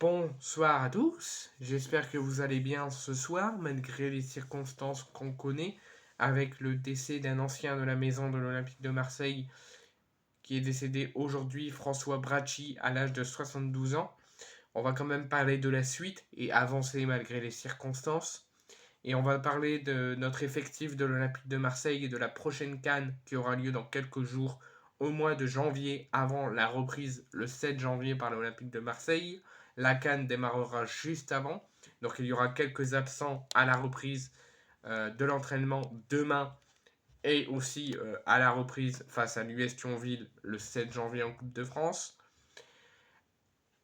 Bonsoir à tous, j'espère que vous allez bien ce soir, malgré les circonstances qu'on connaît, avec le décès d'un ancien de la maison de l'Olympique de Marseille, qui est décédé aujourd'hui, François Bracci, à l'âge de 72 ans. On va quand même parler de la suite et avancer malgré les circonstances. Et on va parler de notre effectif de l'Olympique de Marseille et de la prochaine CAN qui aura lieu dans quelques jours, au mois de janvier, avant la reprise le 7 janvier par l'Olympique de Marseille. La CAN démarrera juste avant, donc il y aura quelques absents à la reprise de l'entraînement demain et aussi à la reprise face à l'US Thionville le 7 janvier en Coupe de France.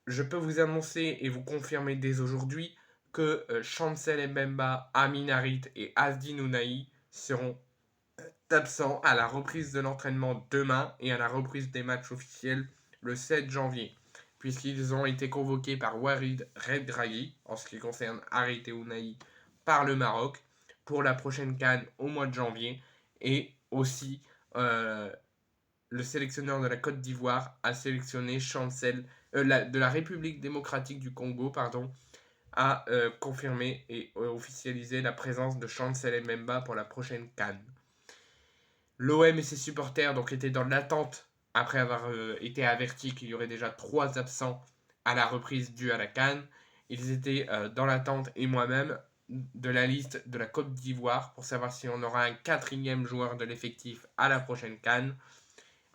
Je peux vous annoncer et vous confirmer dès aujourd'hui que Chancel Mbemba, Amin Harit et Asdi Ounahi seront absents à la reprise de l'entraînement demain et à la reprise des matchs officiels le 7 janvier, puisqu'ils ont été convoqués par Walid Regragui, en ce qui concerne Harit et Ounahi, par le Maroc, pour la prochaine CAN au mois de janvier, et aussi le sélectionneur de la Côte d'Ivoire a sélectionné Chancel, de la République démocratique du Congo, a confirmé et officialisé la présence de Chancel Mbemba pour la prochaine CAN. L'OM et ses supporters donc étaient dans l'attente après avoir été avertis qu'il y aurait déjà 3 absents à la reprise due à la CAN. Ils étaient dans l'attente, et moi-même, de la liste de la Côte d'Ivoire pour savoir si on aura un 4e joueur de l'effectif à la prochaine CAN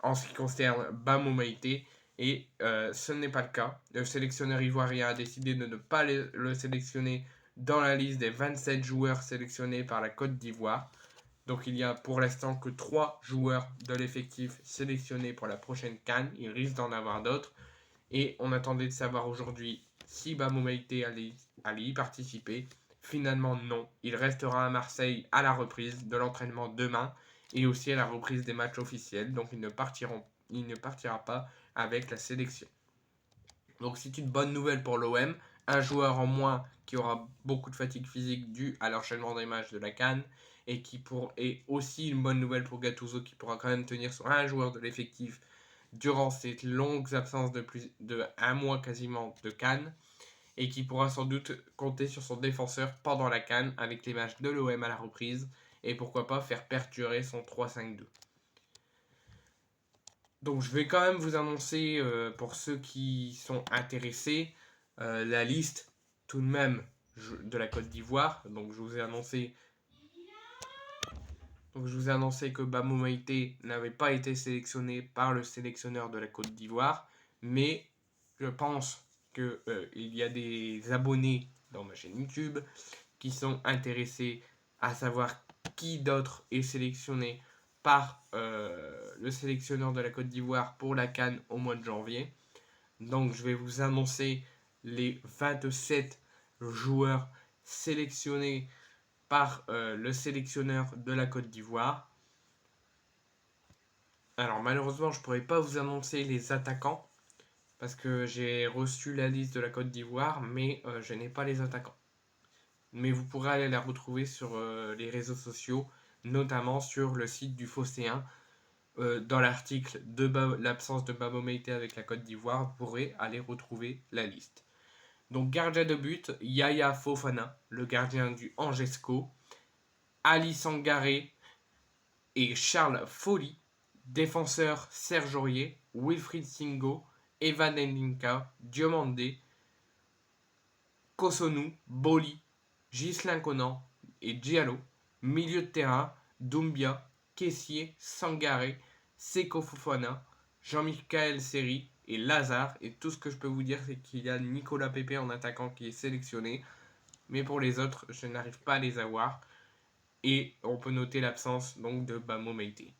en ce qui concerne Bamou Maïté, et ce n'est pas le cas. Le sélectionneur ivoirien a décidé de ne pas le sélectionner dans la liste des 27 joueurs sélectionnés par la Côte d'Ivoire. Donc il y a pour l'instant que 3 joueurs de l'effectif sélectionnés pour la prochaine CAN. Il risque d'en avoir d'autres. Et on attendait de savoir aujourd'hui si Bamou Maïté allait y participer. Finalement non. Il restera à Marseille à la reprise de l'entraînement demain et aussi à la reprise des matchs officiels. Donc il ne partira pas avec la sélection. Donc c'est une bonne nouvelle pour l'OM. Un joueur en moins qui aura beaucoup de fatigue physique due à l'enchaînement des matchs de la CAN. Et aussi une bonne nouvelle pour Gattuso qui pourra quand même tenir sur un joueur de l'effectif durant ces longues absences de plus de un mois quasiment de CAN. Et qui pourra sans doute compter sur son défenseur pendant la CAN avec les matchs de l'OM à la reprise. Et pourquoi pas faire perdurer son 3-5-2. Donc je vais quand même vous annoncer, pour ceux qui sont intéressés, la liste tout de même de la Côte d'Ivoire. Donc je vous ai annoncé que Bamou Maïté n'avait pas été sélectionné par le sélectionneur de la Côte d'Ivoire. Mais je pense qu'il y a des abonnés dans ma chaîne YouTube qui sont intéressés à savoir qui d'autre est sélectionné par le sélectionneur de la Côte d'Ivoire pour la CAN au mois de janvier. Donc je vais vous annoncer les 27 joueurs sélectionnés par le sélectionneur de la Côte d'Ivoire. Alors malheureusement je ne pourrais pas vous annoncer les attaquants parce que j'ai reçu la liste de la Côte d'Ivoire, mais je n'ai pas les attaquants. Mais vous pourrez aller la retrouver sur les réseaux sociaux, notamment sur le site du Phocéen. Dans l'article de l'absence de Bamou Maïté avec la Côte d'Ivoire, vous pourrez aller retrouver la liste. Donc gardien de but, Yaya Fofana, le gardien du Angesco, Ali Sangaré et Charles Folly, défenseur Serge Aurier, Wilfried Singo, Evan Ndinka, Diomandé, Kosunu, Boli, Ghislain Conan et Diallo. Milieu de terrain, Doumbia, Kessié, Sangaré, Seko Fofana, Jean-Michel Seri et Lazare. Et tout ce que je peux vous dire, c'est qu'il y a Nicolas Pepe en attaquant qui est sélectionné. Mais pour les autres, je n'arrive pas à les avoir. Et on peut noter l'absence donc de Bamou Maïté.